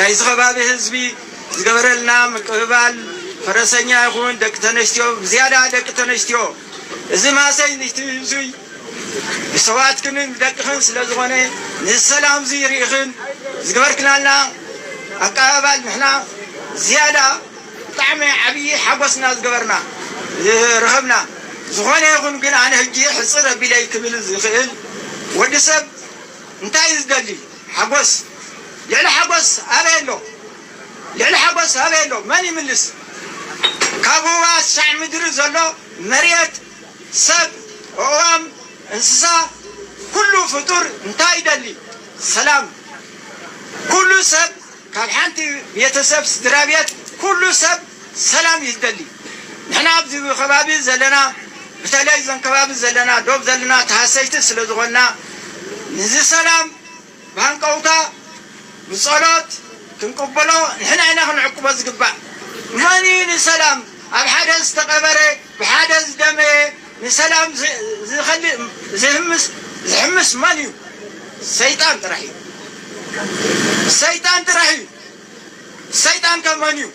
ናይ ዝኸባቢ ህዝቢ ዝገበረልና ምቅብባል ፈረሰኛ ይኹን ደቂ ተነስትዮ ዝያዳ ደቂ ተነስትዮ እዚ ማሰይ ንህዝቢ ብሰባት ክንን ደቅኽን ስለ ዝኾነ ንሰላም ዝይርኢኽን ዝገበርክናልና ኣቀባባል ንሕና ዝያዳ ብጣዕሚ ዓብዪ ሓጎስና ዝገበርና ረኸብና ዝኾነ ይኹን ግን ኣነ ሕጂ ሕፅር ኣቢለይ ክብል ዝኽእል ወዲ ሰብ እንታይ ዝደሊ ሓጎስ ልዕሊ ሓጎስ ኣበይ ኣሎ ልዕሊ ሓጎስ ኣበይ ኣሎ መን ይምልስ ካብ ህዋስ ሻዕ ምድሪ ዘሎ መሬት ሰብ ኣእዋም እንስሳ ኩሉ ፍጡር እንታይ ይደሊ ሰላም ኩሉ ሰብ ካብ ሓንቲ ቤተሰብ ስድራ ቤት ኩሉ ሰብ ሰላም ይደሊ ንሕና ኣብዚ ከባቢ ዘለና በተለይ ዘን ከባቢ ዘለና ዶብ ዘለና ተሃሰይቲ ስለ ዝኾንና ንዚ ሰላም ብሃንቀውታ ብጸሎት ክንቅበሎ ንሕና ኢና ክንዕቅቦ ዝግባእ መን እዩ ንሰላም ኣብ ሓደ ዝተቐበረ ብሓደ ዝደመየ ንሰላም ዝሕምስ መን እዩ ሰይጣን ጥራሕ እዩ ሰይጣን ጥራሕ እዩ ሰይጣን ከመን እዩ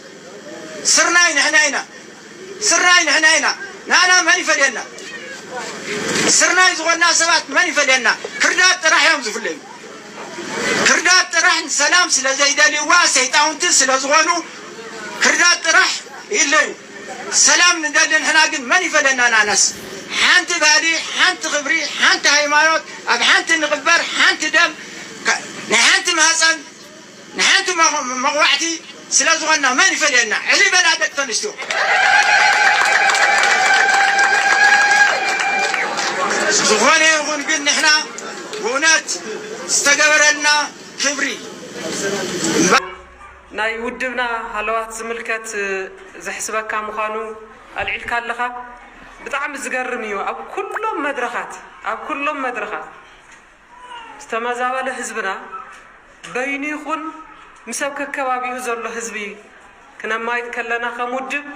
ስርናይ ንሕና ኢና ስርናይ ንሕና ኢና ንኣና መን ይፈልየና ስርናይ ዝኾንና ሰባት መን ይፈልየና ክርዳት ጥራሕ እዮም ዝፍለዩ ክርዳት ጥራሕ ሰላም ስለ ዘይደልይዋ ሰይጣውንቲ ስለ ዝኾኑ ክርዳት ጥራሕ ይለዩ ሰላም ንደሊ ንሕና ግን መን ይፈልየና ንኣናስ ሓንቲ ባህሊ ሓንቲ ክብሪ ሓንቲ ሃይማኖት ኣብ ሓንቲ ንቕበር ሓንቲ ደም ናይ ሓንቲ ማህፀን ንሓንቲ መቕባዕቲ ስለ ዝኾንና መን ይፈልየና ዕሊ በላ ደቂ ተንስትዮ ዝኾነ ይኹን ግን ንሕና ብእውነት ዝተገበረልና ክብሪ ናይ ውድብና ሃለዋት ዝምልከት ዘሕስበካ ምዃኑ ኣልዒልካ ኣለኻ ብጣዕሚ ዝገርም እዩ ኣብ ኩሎም መድረኻት ዝተመዛበለ ህዝብና በይኑ ይኹን ምሰብ ከከባቢኡ ዘሎ ህዝቢ ክነማይት ከለና ከም ውድብ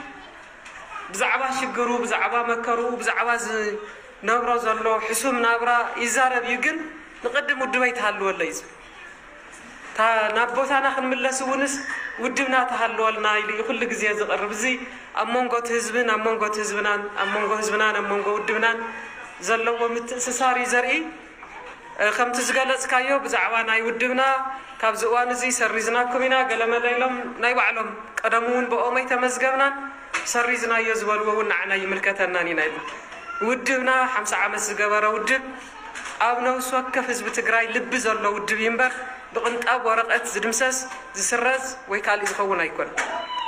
ብዛዕባ ሽግሩ ብዛዕባ መከሩ ብዛዕባ ዝነብሮ ዘሎ ሕሱም ናብራ ይዛረብ እዩ ግን ንቅድም ውድበይ ተሃልወለ እዩ ናብ ቦታና ክንምለስ እውንስ ውድብና ተሃልወልና ኢሉ ኩሉ ግዜ ዝቐርብ እዚ ኣብ መንጎት ህዝብን ኣብ መንጎት ህዝብናን ኣብ መንጎ ህዝብናን ኣብ መንጎ ውድብናን ዘለዎ ምትእስሳር እዩ ዘርኢ ከምቲ ዝገለጽካዮ ብዛዕባ ናይ ውድብና ካብዚ እዋን እዚ ሰሪዝናኩም ኢና ገለመለ ኢሎም ናይ ባዕሎም ቀደም እውን ብኦመይ ተመዝገብናን ሰሪዝናዮ ዝበልዎ እውን ንዓና ይምልከተናን ኢና ኢሉ ውድብና 50 ዓመት ዝገበረ ውድብ ኣብ ነብሲ ወከፍ ህዝቢ ትግራይ ልቢ ዘሎ ውድብ እምበር ብቕንጣብ ወረቐት ዝድምሰስ ዝስረዝ ወይ ካልእ ዝኸውን ኣይኮን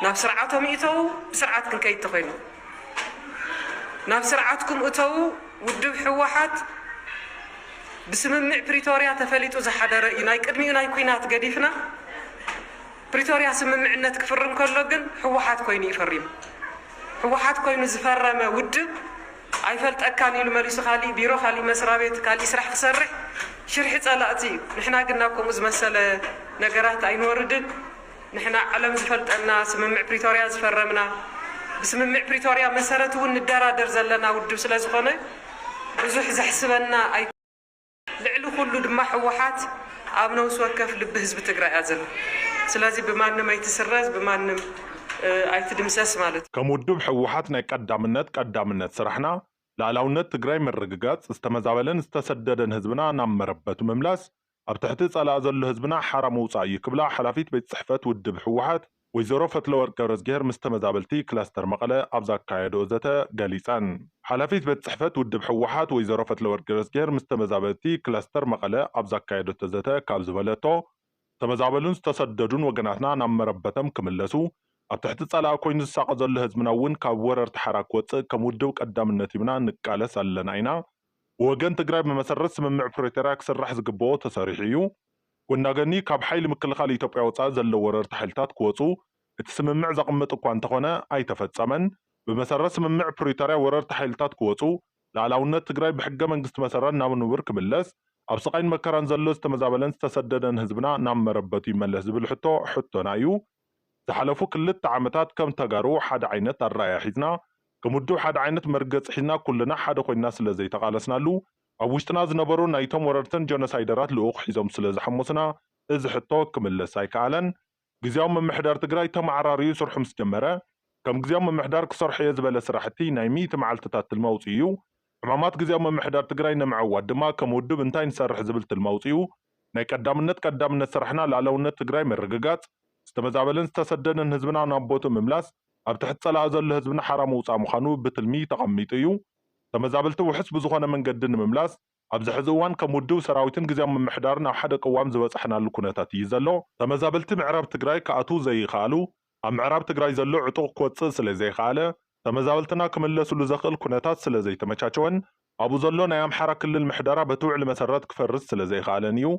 ናብ ስርዓቶም እተው ብስርዓት ክንከይድ ተኾይኑ ናብ ስርዓትኩም እተው ውድብ ሕወሓት بسممع بريتوريا تفليتو زحدر يناي قدمي يناي كوينات قديفنا بريتوريا سممع نت كفرم كله جن حوحات كويني يفرم حوحات كوينو زفرم ودب عيفلت أكاني المريس خالي بيرو خالي مسرابيت خالي سرح خسرح شرح صلاتي نحنا قلناكم مسألة نجارات عين وردد نحنا علم زفلت أن سممع بريتوريا زفرمنا بسممع بريتوريا مسارته الندارة درزلنا ودب سلازخانة بزح زحسبنا أي لعلو كله دم حوحات عبنا وسوكف لبهز بتقرأ أزل سلازي بمعنى ما يتسرز بمعنى أيتدمسس مالت كمودب حوحاتنا قدامنت سرحنا لعلاونت تقرأ من الرقاقات استمزابلن استسددن هزبنا نام مربت مملاس ابتحتيص على أزل هزبنا حرام وصعي قبلا حلافيت بيت صحفات ودب حوحات ويزورو فتلور كورزجير مستمزابلتي كلاستر مقالة أبزاك كايدو زتا جاليسان حلافيت بيت صحفات ودب حوحات ويزورو فتلور كورزجير مستمزابلتي كلاستر مقالة أبزاك كايدو تزتا كابزبالتو تمزابلون استصددون وقناتنا نام مربتم كملسو ابتحتيص على كوين الساق زل هزبناون كابورر تحراك وص كمودو قدام النتيبنا نقالس علناينا وغن تقرأ بمسرس من معفرتراك سرح زقبو تصاريحيو وناغني كاب حيل مكلخال إثيوبيا وصا زلو ورر تحلتات كوصو اتسممع زقمط እኳ እንተኾነ ኣይተፈጸመን بمسرس سممع بريتوريا ورر تحلتات كوصو لعلاونت تግራይ بحق መንግስት መሰረት ናብ ንብር ክምለስ ኣብ ስቃይን መከራን ዘሎ ዝተመዛበለን ዝተሰደደን ህዝብና ናብ መረበቱ ይመለስ ዝብል ሕቶና እዩ ዝሓለፉ ክልተ ዓመታት ከም ተጋሩ ሓደ ዓይነት ኣረኣያ ሒዝና ከምውድብ ሓደ ዓይነት መርገጽ ሒዝና ኩልና ሓደ ኮይና ስለ ዘይተቃለስናሉ ኣብ ውሽጥና ዝነበሩ ናይቶም ወረርተን ጆኖሳይደራት ልኡኽ ሒዞም ስለ ዝሐሙስና እዚ ሕቶ ክምለስ ኣይከኣለን ግዚያዊ ምምሕዳር ትግራይ ተማዕራርዩ ስርሑ ምስ ጀመረ ከም ግዚያዊ ምምሕዳር ክሰርሖ እየ ዝበለ ስራሕቲ ናይ 100 መዓልትታት ትልሚ ኣውፅኡ ሕማማት ግዚያዊ ምምሕዳር ትግራይ ንምዕዋድ ድማ ከም ውድብ እንታይ ንሰርሕ ዝብል ትልሚ ኣውፅኡ ናይ ቀዳምነት ስራሕና ላዕለውነት ትግራይ ምርግጋጽ ዝተመዛበለን ዝተሰደደን ህዝብና ናብ ቦቱ ምምላስ ኣብ ትሕቲ ጸላእ ዘሎ ህዝብና ሓራ ምውፃእ ምዃኑ ብትልሚ ተቐሚጡ እዩ ተመዛበልቲ ውሕስ ብዝኾነ መንገዲ ንምምላስ ኣብዚ ሕዚ እዋን ከም ውድብ ሰራዊትን ግዚያዊ ምምሕዳርን ኣብ ሓደ ቅዋም ዝበፅሕናሉ ኩነታት እዩ ዘሎ ተመዛበልቲ ምዕራብ ትግራይ ከኣትዉ ዘይከኣሉ ኣብ ምዕራብ ትግራይ ዘሎ ዕጡቕ ክወፅእ ስለ ዘይከኣለ ተመዛበልትና ክምለስሉ ዘኽእል ኩነታት ስለ ዘይተመቻቸወን ኣብኡ ዘሎ ናይ ኣምሓራ ክልል ምሕደራ በቲ ውዕሊ መሰረት ክፈርስ ስለ ዘይከኣለን እዩ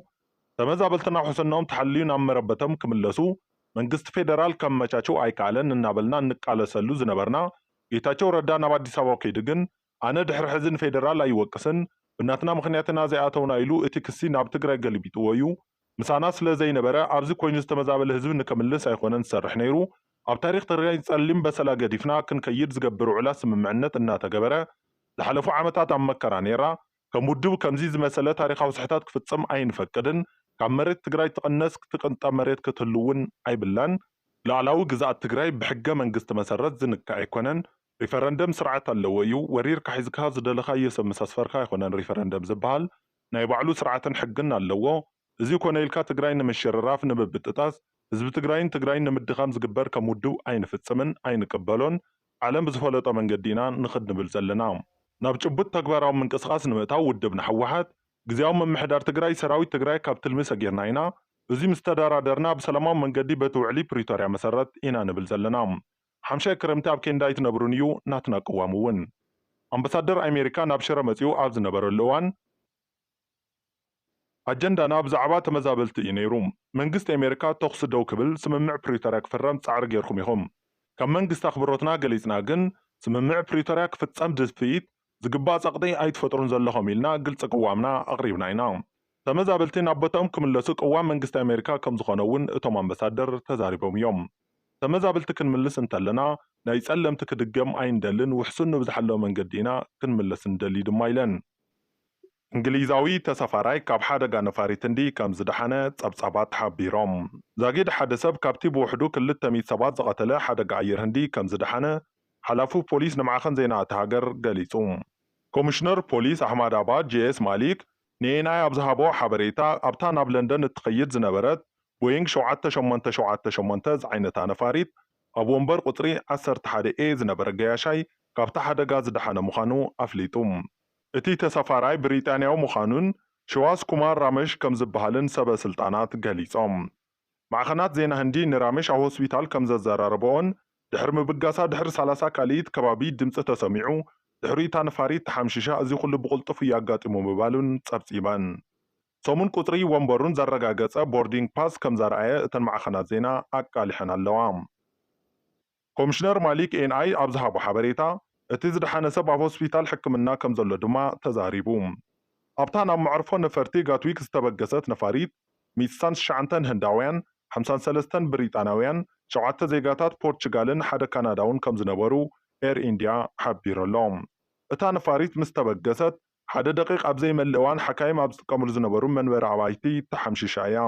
ተመዛበልትና ውሕስነኦም ተሓልዩ ናብ መረበቶም ክምለሱ መንግስቲ ፌደራል ከም መቻቸው ኣይከኣለን እናበልና እንቃለሰሉ ዝነበርና ጌታቸው ረዳ ናብ ኣዲስ ኣበባ ከይዱ ግን ኣነ ድሕሪ ሕዚ ንፌደራል ኣይወቅስን ብናትና ምክንያትና ዘይኣተውና ኢሉ እቲ ክሲ ናብ ትግራይ ገሊቢጥዎ እዩ ምሳና ስለ ዘይነበረ ኣብዚ ኮይኑ ዝተመዛበለ ህዝቢ ንከምልስ ኣይኮነን ዝሰርሕ ነይሩ ኣብ ታሪክ ትግራይ ጸሊም በሰላ ገዲፍና ክንከይድ ዝገብር ውዕላ ስምምዕነት እናተገበረ ዝሓለፉ ዓመታት ኣብ መከራ ነይራ ከም ውድብ ከምዚ ዝመሰለ ታሪካዊ ስሕተት ክፍጽም ኣይንፈቅድን ካብ መሬት ትግራይ ትቕነስ ክትቅንጠብ መሬት ክትህልውን ኣይብላን ላዕላዊ ግዛኣት ትግራይ ብሕገ መንግስቲ መሰረት ዝንካእ ኣይኮነን ሪፈረንደም ስርዓት ኣለዎ እዩ ወሪርካ ሒዝካ ዝደለኻዮ ሰብ ምስ ኣስፈርካ ኣይኮነን ሪፈረንደም ዝበሃል ናይ ባዕሉ ስርዓትን ሕግን ኣለዎ እዚ ኮነ ኢልካ ትግራይ ንምሽርራፍ ንምብጥጣስ ህዝቢ ትግራይን ንምድኻም ዝግበር ከም ውድብ ኣይንፍጽምን ኣይንቅበሎን ዓለም ብዝፈለጦ መንገዲ ኢና ንኽድ ንብል ዘለና ናብ ጭቡጥ ተግባራዊ ምንቅስቓስ ንምእታው ውድብ ንሕወሓት ግዚያዊ ምምሕዳር ትግራይ ሰራዊት ትግራይ ካብ ትልሚ ሰጊርና ኢና እዚ ምስ ተደራደርና ብሰላማዊ መንገዲ በቲ ውዕሊ ፕሪቶርያ መሰረት ኢና ንብል ዘለና ሓምሻይ ክረምቲ ኣብ ኬንዳ ይትነብሩን እዩ ናትና ቅዋም እውን ኣምባሳደር ኣሜሪካ ናብ ሽረ መጺኡ ኣብ ዝነበረሉ እዋን ኣጀንዳና ብዛዕባ ተመዛበልቲ እዩ ነይሩ መንግስቲ ኣሜሪካ ተኹሲ ደው ክብል ስምምዕ ፕሪቶርያ ክፍረም ጻዕሪ ጌርኩም ኢኹም ካብ መንግስቲ ኣኽብሮትና ገሊጽና ግን ስምምዕ ፕሪቶርያ ክፍጸም ድፍኢት ዝግባእ ጸቕጢ ኣይትፈጥሩን ዘለኹም ኢልና ግልጽ ቅዋምና ኣቕሪብና ኢና ተመዛበልቲ ናብ ቦታኦም ክምለሱ ቅዋም መንግስቲ ኣሜሪካ ከም ዝኾነ እውን እቶም ኣምባሳደር ተዛሪቦም እዮም ተመዛበልቲ ክንምልስ እንተለና ናይ ጸለምቲ ክድገም ኣይንደልን ውሕሱን ንብዝሓለዎ መንገዲ ኢና ክንምለስ እንደሊ ድማ ኢለን እንግሊዛዊ ተሳፋራይ ካብ ሓደጋ ነፋሪት እንዲ ከም ዝደሓነ ጸብጻባት ሓቢሮም ዛጊድ ሓደ ሰብ ካብቲ ብውሕዱ 200 ሰባት ዝቐተለ ሓደጋ ኣየር ህንዲ ከም ዝደሓነ ሓላፉ ፖሊስ ንማዕኸን ዜና እቲ ሃገር ገሊጹ ኮሚሽነር ፖሊስ ኣሕመድ ኣባድ ጂኤስ ማሊክ ንኤንኣይ ኣብ ዝሃቦ ሓበሬታ ኣብታ ናብ ለንደን እትኸይድ ዝነበረት ቦይንግ 7878 ዝዓይነታ ነፋሪት ኣብ ወንበር ቁፅሪ 11ኤ ዝነበረ ገያሻይ ካብታ ሓደጋ ዝደሓነ ምዃኑ ኣፍሊጡ እቲ ተሳፋራይ ብሪጣንያዊ ምዃኑን ሽዋስ ኩማር ራመሽ ከም ዝበሃልን ሰበስልጣናት ገሊጾም ማዕኸናት ዜና ህንዲ ንራመሽ ኣብ ሆስፒታል ከም ዘዘራረበኦን ድሕሪ ምብጋሳ ድሕሪ 30 ካሊኢት ከባቢ ድምፂ ተሰሚዑ ድሕሪ እታ ነፋሪት ተሓምሽሻ እዚ ኩሉ ብቕልጡፍ እያጋጢሙ ምባሉን ጸብጺበን ሰሙን ቁፅሪ ወንበሩን ዘረጋገጸ ቦርዲንግ ፓስ ከም ዘረኣየ እተን ማዕኸናት ዜና ኣቃሊሐን ኣለዋ ኮሚሽነር ማሊክ ኤንኣይ ኣብ ዝሃቦ ሓበሬታ እቲ ዝደሓነ ሰብ ኣብ ሆስፒታል ሕክምና ከም ዘሎ ድማ ተዛሪቡ ኣብታ ናብ መዕርፎ ነፈርቲ ጋትዊክ ዝተበገሰት ነፋሪት 109 ህንዳውያን 53 ብሪጣናውያን 7 ዜጋታት ፖርቹጋልን ሓደ ካናዳውን ከም ዝነበሩ ኤር ኢንድያ ሓቢሮሎም እታ ነፋሪት ምስ ተበገሰት ሓደ ደቂቕ ኣብ ዘይመልእ እዋን ሓካይም ኣብ ዝጥቀምሉ ዝነበሩ መንበሪ ኣባይቲ ተሓምሽሻ እያ